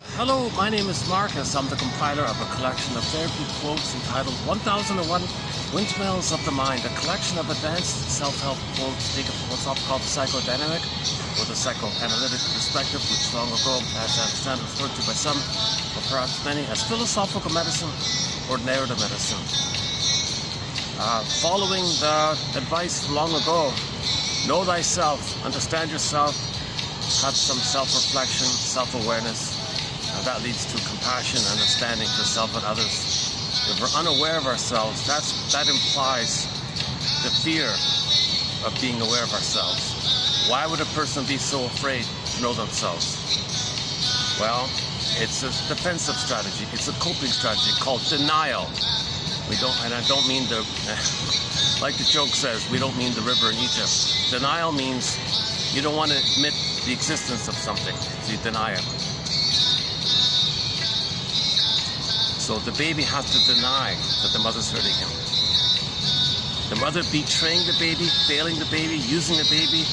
Hello, my name is Marcus. I'm the compiler of a collection of therapy quotes entitled 1001 Windmills of the Mind, a collection of advanced self-help quotes taken from what's often called the psychodynamic or the psychoanalytic perspective, which long ago, as I understand, referred to by some, or perhaps many, as philosophical medicine or narrative medicine. Following the advice from long ago, know thyself, understand yourself, have some self-reflection, self-awareness. That leads to compassion, understanding for self and others. If we're unaware of ourselves, that implies the fear of being aware of ourselves. Why would a person be so afraid to know themselves? Well, it's a defensive strategy. It's a coping strategy called denial. And I don't mean like the joke says, we don't mean the river in Egypt. Denial means you don't want to admit the existence of something, so you deny it. So the baby has to deny that the mother's hurting him. The mother betraying the baby, failing the baby, using the baby,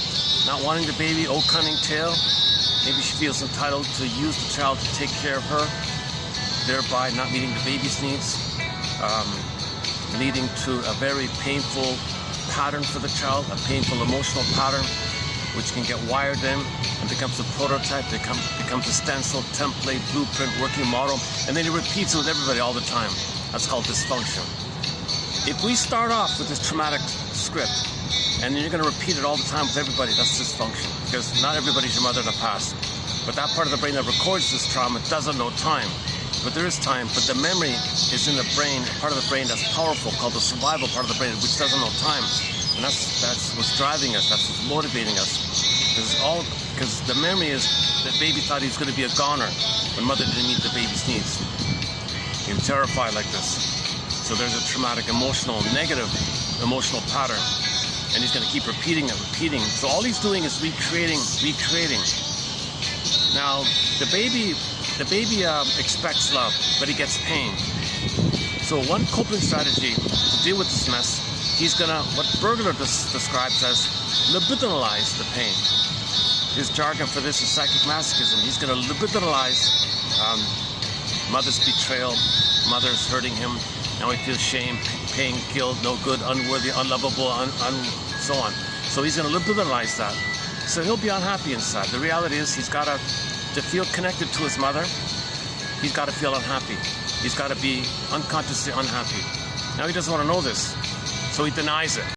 not wanting the baby, oh cunning tale. Maybe she feels entitled to use the child to take care of her, thereby not meeting the baby's needs, leading to a very painful pattern for the child, a painful emotional pattern, which can get wired in and becomes a prototype, becomes a stencil, template, blueprint, working model, and then it repeats it with everybody all the time. That's called dysfunction. If we start off with this traumatic script, and then you're going to repeat it all the time with everybody, that's dysfunction, because not everybody's your mother in the past. But that part of the brain that records this trauma doesn't know time. But there is time, but the memory is in the brain, part of the brain that's powerful, called the survival part of the brain, which doesn't know time. And that's what's driving us, that's what's motivating us. Because the memory is that baby thought he was going to be a goner when mother didn't meet the baby's needs. He was terrified like this. So there's a traumatic, negative emotional pattern. And he's going to keep repeating it, repeating. So all he's doing is recreating. Now, the baby expects love, but he gets pain. So one coping strategy to deal with this mess, he's gonna, what Bergler describes as libidinalize the pain. His jargon for this is psychic masochism. He's gonna libidinalize mother's betrayal, mother's hurting him. Now he feels shame, pain, guilt, no good, unworthy, unlovable, so on. So he's gonna libidinalize that. So he'll be unhappy inside. The reality is he's gotta, to feel connected to his mother, he's gotta feel unhappy. He's gotta be unconsciously unhappy. Now he doesn't want to know this, so he denies it.